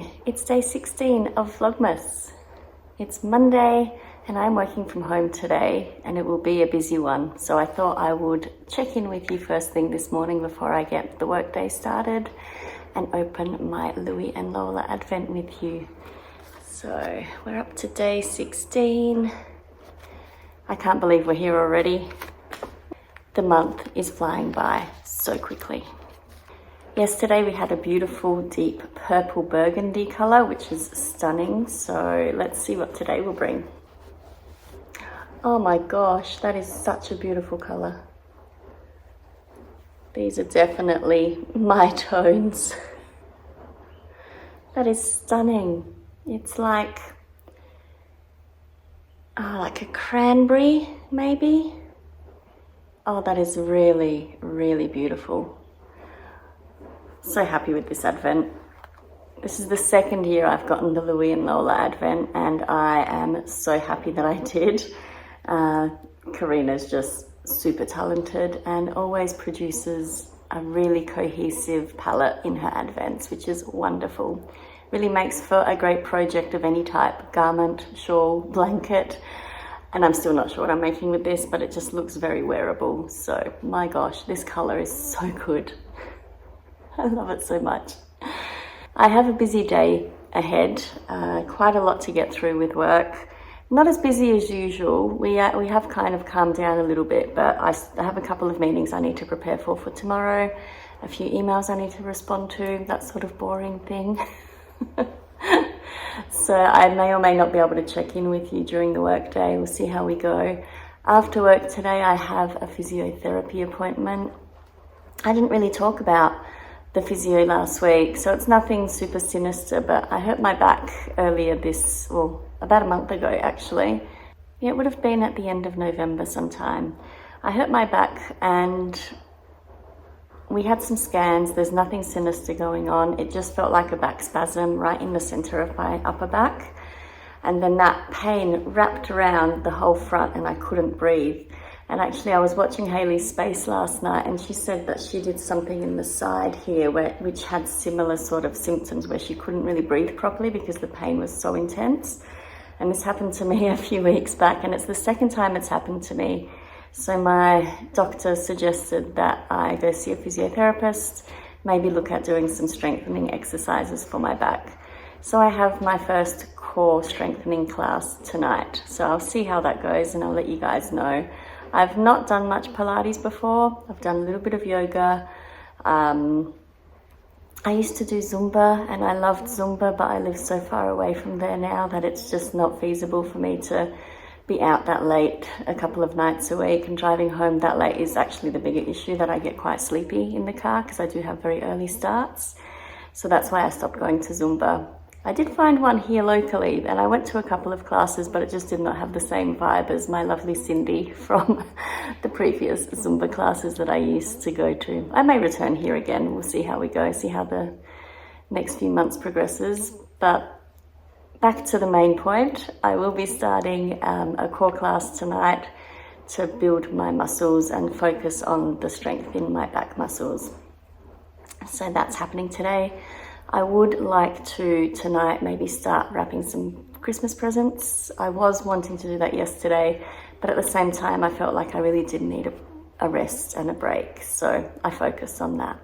morning. It's day 16 of Vlogmas. It's Monday and I'm working from home today and it will be a busy one. So I thought I would check in with you first thing this morning before I get the workday started and open my Louie and Lola advent with you. So we're up to day 16. I can't believe we're here already. The month is flying by so quickly. Yesterday we had a beautiful deep purple burgundy color, which is stunning. So let's see what today will bring. Oh my gosh, that is such a beautiful color. These are definitely my tones. That is stunning. It's like a cranberry, maybe. Oh, that is really, really beautiful. So happy with this advent. This is the second year I've gotten the Louie and Lola advent and I am so happy that I did. Karina's just super talented and always produces a really cohesive palette in her advents, which is wonderful. Really makes for a great project of any type, garment, shawl, blanket. And I'm still not sure what I'm making with this, but it just looks very wearable. So my gosh, this color is so good. I love it so much. I have a busy day ahead, quite a lot to get through with work. Not as busy as usual. We have kind of calmed down a little bit, but I have a couple of meetings I need to prepare for tomorrow, a few emails I need to respond to, that sort of boring thing. So I may or may not be able to check in with you during the workday. We'll see how we go. After work today, I have a physiotherapy appointment. I didn't really talk about the physio last week, so it's nothing super sinister, but I hurt my back earlier about a month ago actually. Yeah, it would have been at the end of November sometime. I hurt my back and we had some scans. There's nothing sinister going on. It just felt like a back spasm right in the center of my upper back. And then that pain wrapped around the whole front and I couldn't breathe. And actually I was watching Hayley's Space last night and she said that she did something in the side here which had similar sort of symptoms where she couldn't really breathe properly because the pain was so intense. And this happened to me a few weeks back and it's the second time it's happened to me. So my doctor suggested that I go see a physiotherapist, maybe look at doing some strengthening exercises for my back. So I have my first core strengthening class tonight. So I'll see how that goes and I'll let you guys know. I've not done much Pilates before. I've done a little bit of yoga. I used to do Zumba and I loved Zumba, but I live so far away from there now that it's just not feasible for me to be out that late a couple of nights a week, and driving home that late is actually the bigger issue, that I get quite sleepy in the car because I do have very early starts. So that's why I stopped going to Zumba. I did find one here locally and I went to a couple of classes, but it just did not have the same vibe as my lovely Cindy from the previous Zumba classes that I used to go to. I may return here again. We'll see how we go, see how the next few months progresses. But back to the main point, I will be starting a core class tonight to build my muscles and focus on the strength in my back muscles. So that's happening today. I would like to tonight maybe start wrapping some Christmas presents. I was wanting to do that yesterday, but at the same time I felt like I really did need a rest and a break, so I focused on that.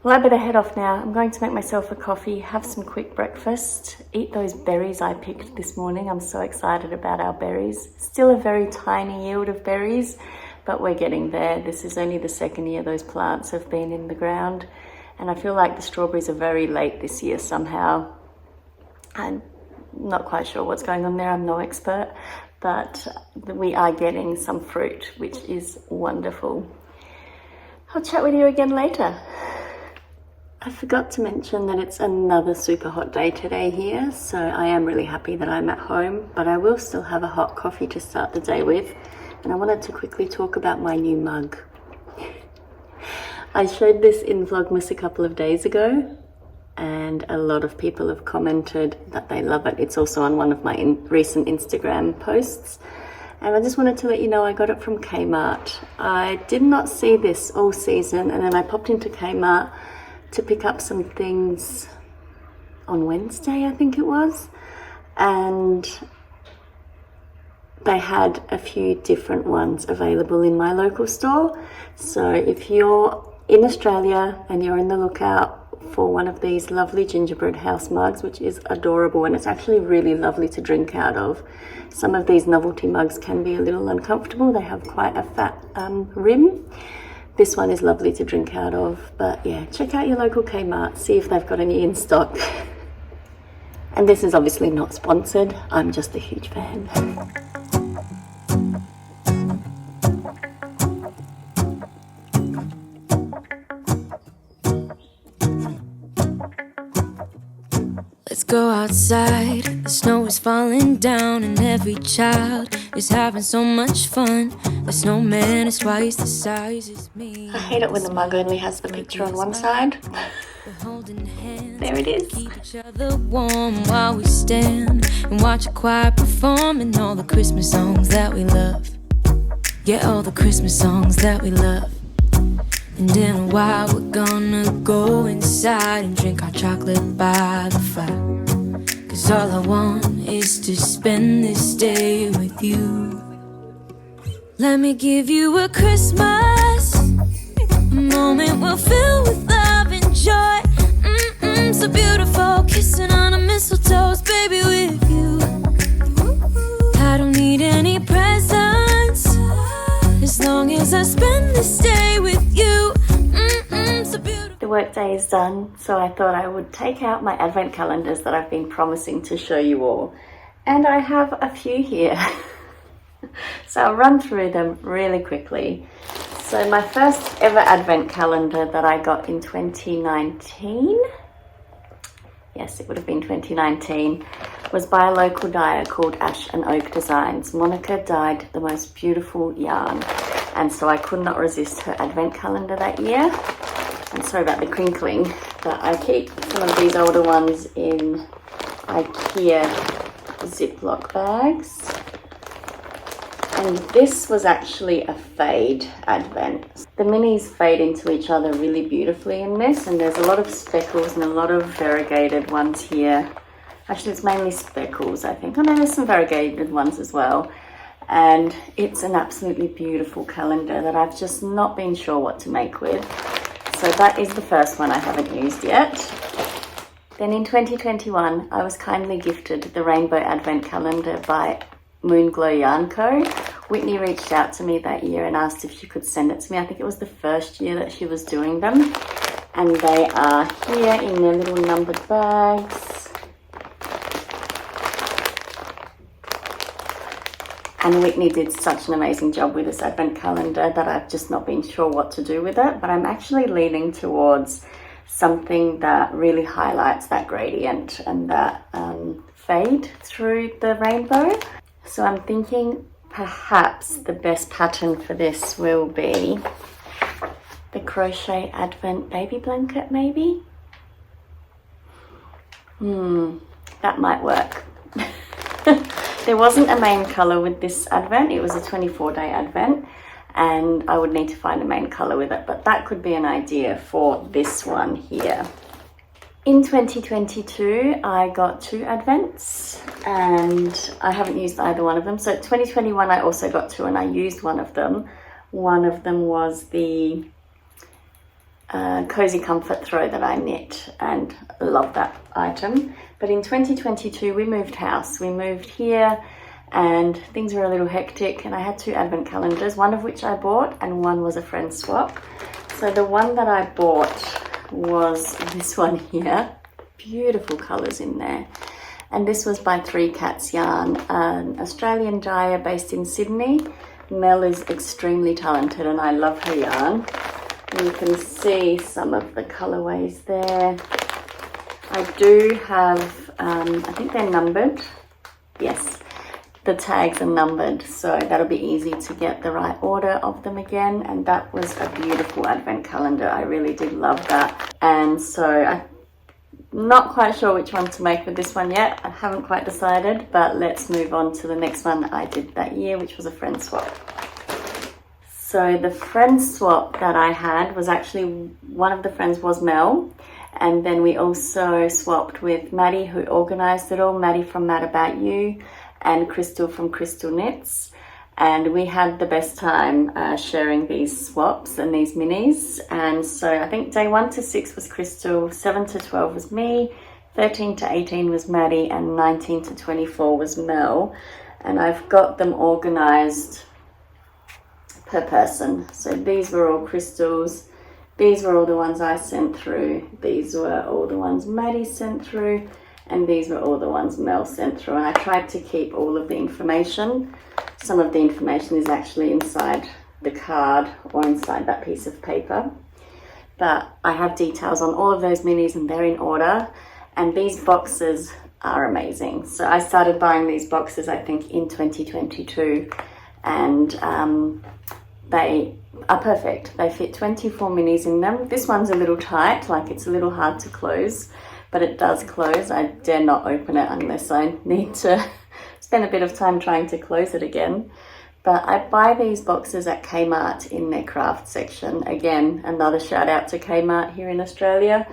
Well, I better head off now. I'm going to make myself a coffee, have some quick breakfast, eat those berries I picked this morning. I'm so excited about our berries. Still a very tiny yield of berries, but we're getting there. This is only the second year those plants have been in the ground. And I feel like the strawberries are very late this year somehow. I'm not quite sure what's going on there. I'm no expert, but we are getting some fruit, which is wonderful. I'll chat with you again later. I forgot to mention that it's another super hot day today here, so I am really happy that I'm at home, but I will still have a hot coffee to start the day with. And I wanted to quickly talk about my new mug. I showed this in Vlogmas a couple of days ago and a lot of people have commented that they love it. It's also on one of my recent Instagram posts. And I just wanted to let you know I got it from Kmart. I did not see this all season and then I popped into Kmart to pick up some things on Wednesday, I think it was, and they had a few different ones available in my local store. So if you're in Australia and you're in the lookout for one of these lovely gingerbread house mugs, which is adorable, and it's actually really lovely to drink out of. Some of these novelty mugs can be a little uncomfortable. They have quite a fat rim. This one is lovely to drink out of, but yeah, check out your local Kmart, see if they've got any in stock. And this is obviously not sponsored, I'm just a huge fan. Let's go outside, the snow is falling down and every child is having so much fun. The snowman is twice the size as me. I hate it when the mug only has the picture on one side. There it is. Keep each other warm while we stand and watch a choir performing all the Christmas songs that we love. Yeah, all the Christmas songs that we love. And in a while we're gonna go inside and drink our chocolate by the fire. 'Cause all I want is to spend this day with you. Let me give you a Christmas, a moment we'll fill with love and joy. So beautiful, kissing on a mistletoe, baby, with you. I don't need any presents, as long as I spend this day with you. So beautiful. The workday is done, so I thought I would take out my advent calendars that I've been promising to show you all. And I have a few here. So I'll run through them really quickly. So my first ever advent calendar that I got in 2019, yes, it would have been 2019, was by a local dyer called Ash and Oak Designs. Monica dyed the most beautiful yarn, and so I could not resist her advent calendar that year. And sorry about the crinkling, but I keep some of these older ones in IKEA Ziploc bags. And this was actually a fade advent. The minis fade into each other really beautifully in this, and there's a lot of speckles and a lot of variegated ones here. Actually, it's mainly speckles, I think. Oh no, there's some variegated ones as well. And it's an absolutely beautiful calendar that I've just not been sure what to make with. So that is the first one I haven't used yet. Then in 2021, I was kindly gifted the Rainbow Advent Calendar by Moonglow Yarn Co. Whitney reached out to me that year and asked if she could send it to me. I think it was the first year that she was doing them. And they are here in their little numbered bags. And Whitney did such an amazing job with this advent calendar that I've just not been sure what to do with it. But I'm actually leaning towards something that really highlights that gradient and that fade through the rainbow. So I'm thinking perhaps the best pattern for this will be the crochet advent baby blanket, maybe? That might work. There wasn't a main colour with this advent, it was a 24-day advent, and I would need to find a main colour with it, but that could be an idea for this one here. In 2022, I got 2 advents, and I haven't used either one of them. So 2021, I also got 2, and I used one of them. One of them was the Cozy Comfort Throw that I knit, and I love that item. But in 2022, we moved house. We moved here, and things were a little hectic, and I had 2 advent calendars, one of which I bought, and one was a friend swap. So the one that I bought was this one here. Beautiful colours in there. And this was by Three Cats Yarn, an Australian dyer based in Sydney. Mel is extremely talented and I love her yarn. And you can see some of the colourways there. I do have, I think they're numbered. Yes, the tags are numbered, so that'll be easy to get the right order of them again. And that was a beautiful advent calendar. I really did love that. And so I'm not quite sure which one to make with this one yet. I haven't quite decided, but let's move on to the next one I did that year, which was a friend swap. So the friend swap that I had was actually, one of the friends was Mel, And then we also swapped with Maddie, who organised it all, Maddie from Mad About You, and Crystal from Crystal Knits. And we had the best time sharing these swaps and these minis. And so I think day 1 to 6 was Crystal, 7 to 12 was me, 13 to 18 was Maddie, and 19 to 24 was Mel. And I've got them organised per person. So these were all Crystals, these were all the ones I sent through, these were all the ones Maddie sent through, and these were all the ones Mel sent through. And I tried to keep all of the information. Some of the information is actually inside the card or inside that piece of paper. But I have details on all of those minis and they're in order. And these boxes are amazing. So I started buying these boxes, I think, in 2022. And they are perfect. They fit 24 minis in them. This one's a little tight, like it's a little hard to close, but it does close. I dare not open it unless I need to spend a bit of time trying to close it again. But I buy these boxes at Kmart in their craft section. Again, another shout out to Kmart here in Australia.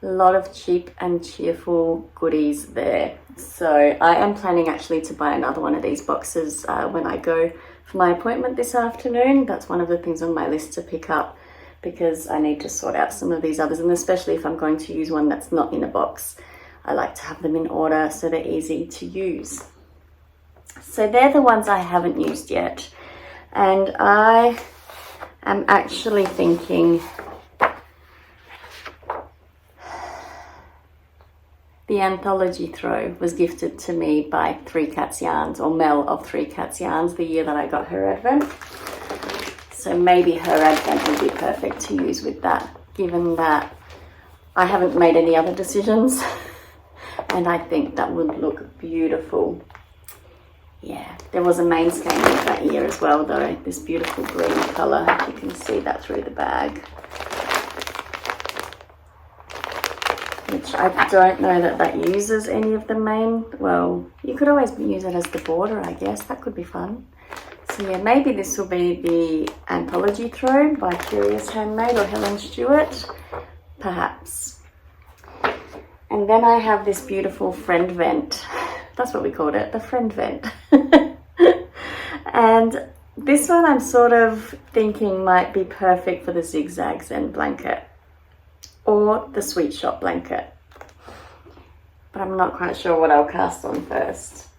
A lot of cheap and cheerful goodies there. So I am planning actually to buy another one of these boxes when I go for my appointment this afternoon. That's one of the things on my list to pick up, because I need to sort out some of these others, and especially if I'm going to use one that's not in a box, I like to have them in order so they're easy to use. So they're the ones I haven't used yet, and I am actually thinking the anthology throw was gifted to me by Three Cats Yarns, or Mel of Three Cats Yarns, the year that I got her advent. So maybe her advent would be perfect to use with that, given that I haven't made any other decisions. And I think that would look beautiful. Yeah, there was a main skein with that year as well though, this beautiful green colour. You can see that through the bag. Which I don't know that uses any of the main. Well, you could always use it as the border, I guess. That could be fun. So yeah, maybe this will be the anthology throw by Curious Handmade or Helen Stewart, perhaps. And then I have this beautiful FriendVent. That's what we called it, the FriendVent. And this one I'm sort of thinking might be perfect for the Zigzag Zen blanket or the Sweet Shop blanket. But I'm not quite sure what I'll cast on first.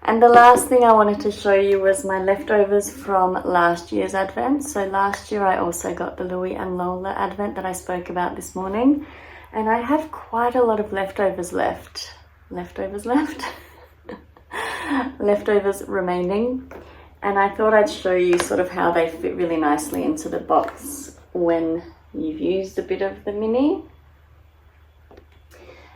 And the last thing I wanted to show you was my leftovers from last year's advent. So last year I also got the Louie and Lola advent that I spoke about this morning. And I have quite a lot of leftovers left. Leftovers remaining. And I thought I'd show you sort of how they fit really nicely into the box when you've used a bit of the mini.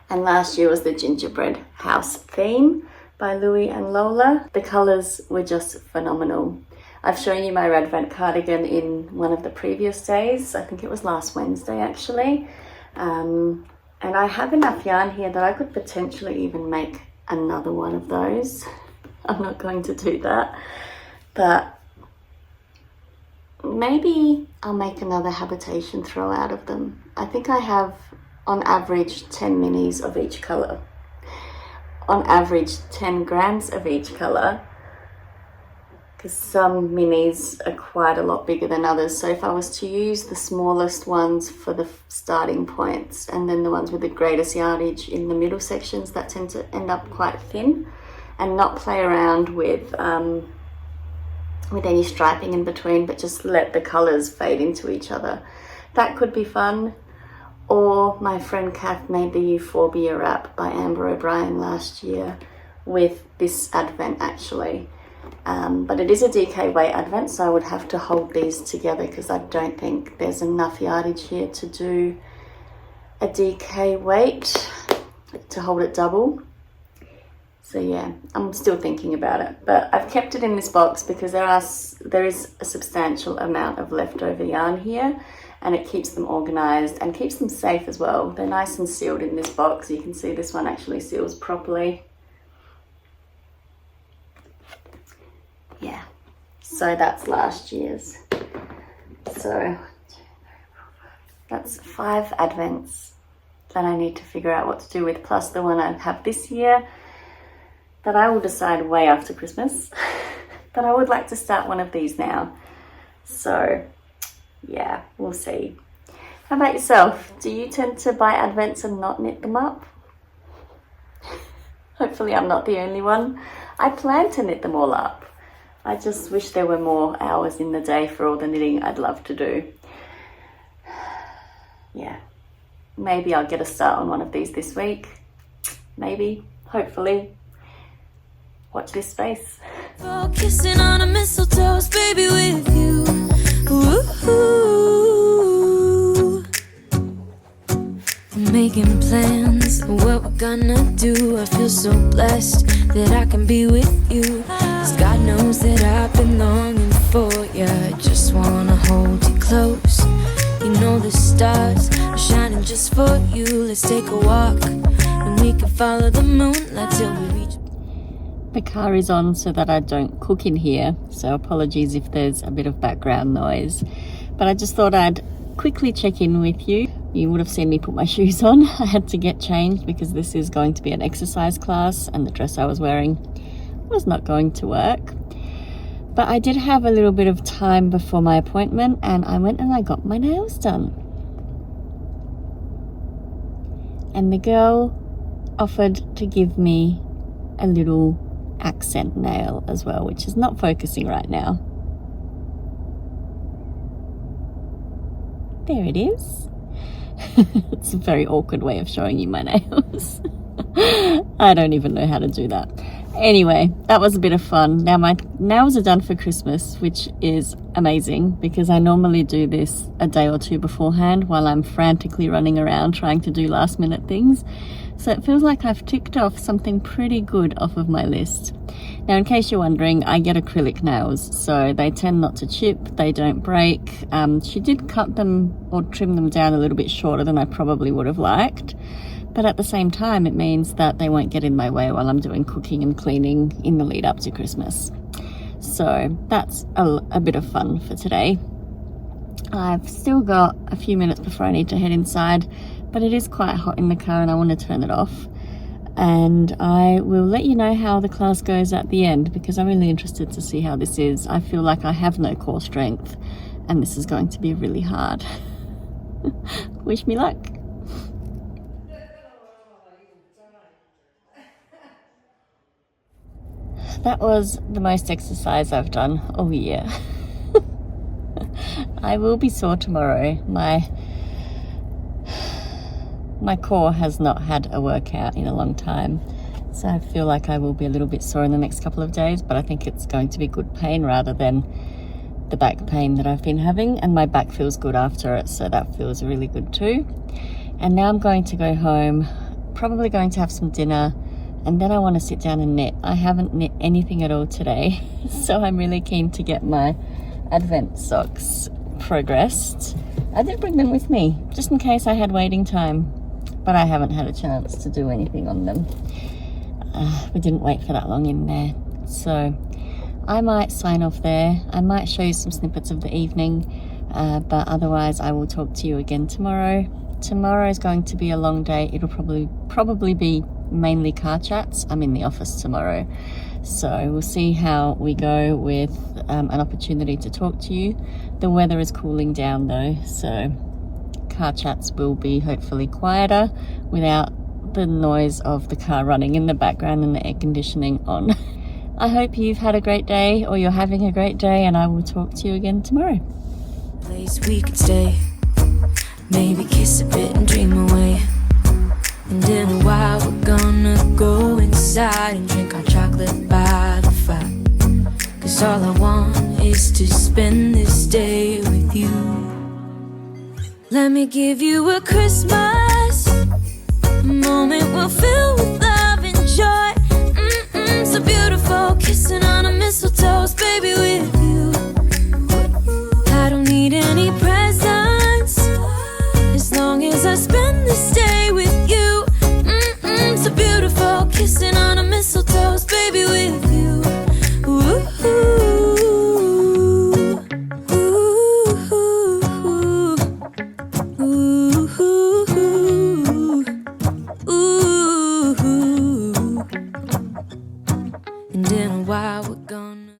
And last year was the Ginerbread Haus theme by Louie and Lola. The colours were just phenomenal. I've shown you my Advent cardigan in one of the previous days. I think it was last Wednesday actually. And I have enough yarn here that I could potentially even make another one of those. I'm not going to do that, but maybe I'll make another habitation throw out of them. I think I have on average 10 minis of each colour. On average 10 grams of each colour, because some minis are quite a lot bigger than others. So if I was to use the smallest ones for the starting points and then the ones with the greatest yardage in the middle sections, that tend to end up quite thin, and not play around with any striping in between, but just let the colours fade into each other. That could be fun. Or my friend Kath made the Euphorbia wrap by Amber O'Brien last year with this advent actually. But it is a DK weight advent, so I would have to hold these together because I don't think there's enough yardage here to do a DK weight to hold it double. So yeah, I'm still thinking about it, but I've kept it in this box because there is a substantial amount of leftover yarn here, and it keeps them organized and keeps them safe as well. They're nice and sealed in this box. You can see this one actually seals properly. Yeah, so that's last year's. So that's 5 advents that I need to figure out what to do with, plus the one I have this year that I will decide way after Christmas. But I would like to start one of these now. So yeah, we'll see. How about yourself? Do you tend to buy advents and not knit them up? Hopefully I'm not the only one. I plan to knit them all up. I just wish there were more hours in the day for all the knitting I'd love to do. Yeah, maybe I'll get a start on one of these this week. Maybe, hopefully. Watch this space. Kissing on a mistletoe, baby, with you. Ooh. Making plans, what we're gonna do. I feel so blessed that I can be with you. 'Cause God knows that I've been longing for you. I just wanna hold you close. You know the stars are shining just for you. Let's take a walk and we can follow the moonlight till we reach. The car is on so that I don't cook in here, so apologies if there's a bit of background noise. But I just thought I'd quickly check in with you. You would have seen me put my shoes on. I had to get changed because this is going to be an exercise class and the dress I was wearing was not going to work. But I did have a little bit of time before my appointment and I went and I got my nails done. And the girl offered to give me a little accent nail as well, which is not focusing right now. There it is. It's a very awkward way of showing you my nails. I don't even know how to do that. Anyway, that was a bit of fun. Now my nails are done for Christmas, which is amazing because I normally do this a day or two beforehand while I'm frantically running around trying to do last minute things. So it feels like I've ticked off something pretty good off of my list. Now, in case you're wondering, I get acrylic nails, so they tend not to chip, they don't break. She did cut them or trim them down a little bit shorter than I probably would have liked. But at the same time, it means that they won't get in my way while I'm doing cooking and cleaning in the lead up to Christmas. So that's a bit of fun for today. I've still got a few minutes before I need to head inside, but it is quite hot in the car and I want to turn it off. And I will let you know how the class goes at the end because I'm really interested to see how this is. I feel like I have no core strength and this is going to be really hard. Wish me luck. That was the most exercise I've done all year. I will be sore tomorrow. My core has not had a workout in a long time, so I feel like I will be a little bit sore in the next couple of days, but I think it's going to be good pain rather than the back pain that I've been having, and my back feels good after it, so that feels really good too. And now I'm going to go home, probably going to have some dinner, and then I want to sit down and knit. I haven't knit anything at all today, so I'm really keen to get my Advent socks progressed. I did bring them with me, just in case I had waiting time, but I haven't had a chance to do anything on them. We didn't wait for that long in there, so I might sign off there. I might show you some snippets of the evening, but otherwise I will talk to you again tomorrow. Tomorrow is going to be a long day. It'll probably be mainly car chats. I'm in the office tomorrow, so we'll see how we go with an opportunity to talk to you. The weather is cooling down though, so car chats will be hopefully quieter without the noise of the car running in the background and the air conditioning on. I hope you've had a great day or you're having a great day, and I will talk to you again tomorrow. Place we could stay, maybe kiss a bit and dream away. And in a while we're gonna go inside and drink our chocolate by the fire. 'Cause all I want is to spend this day with you. Let me give you a Christmas, a moment we'll fill with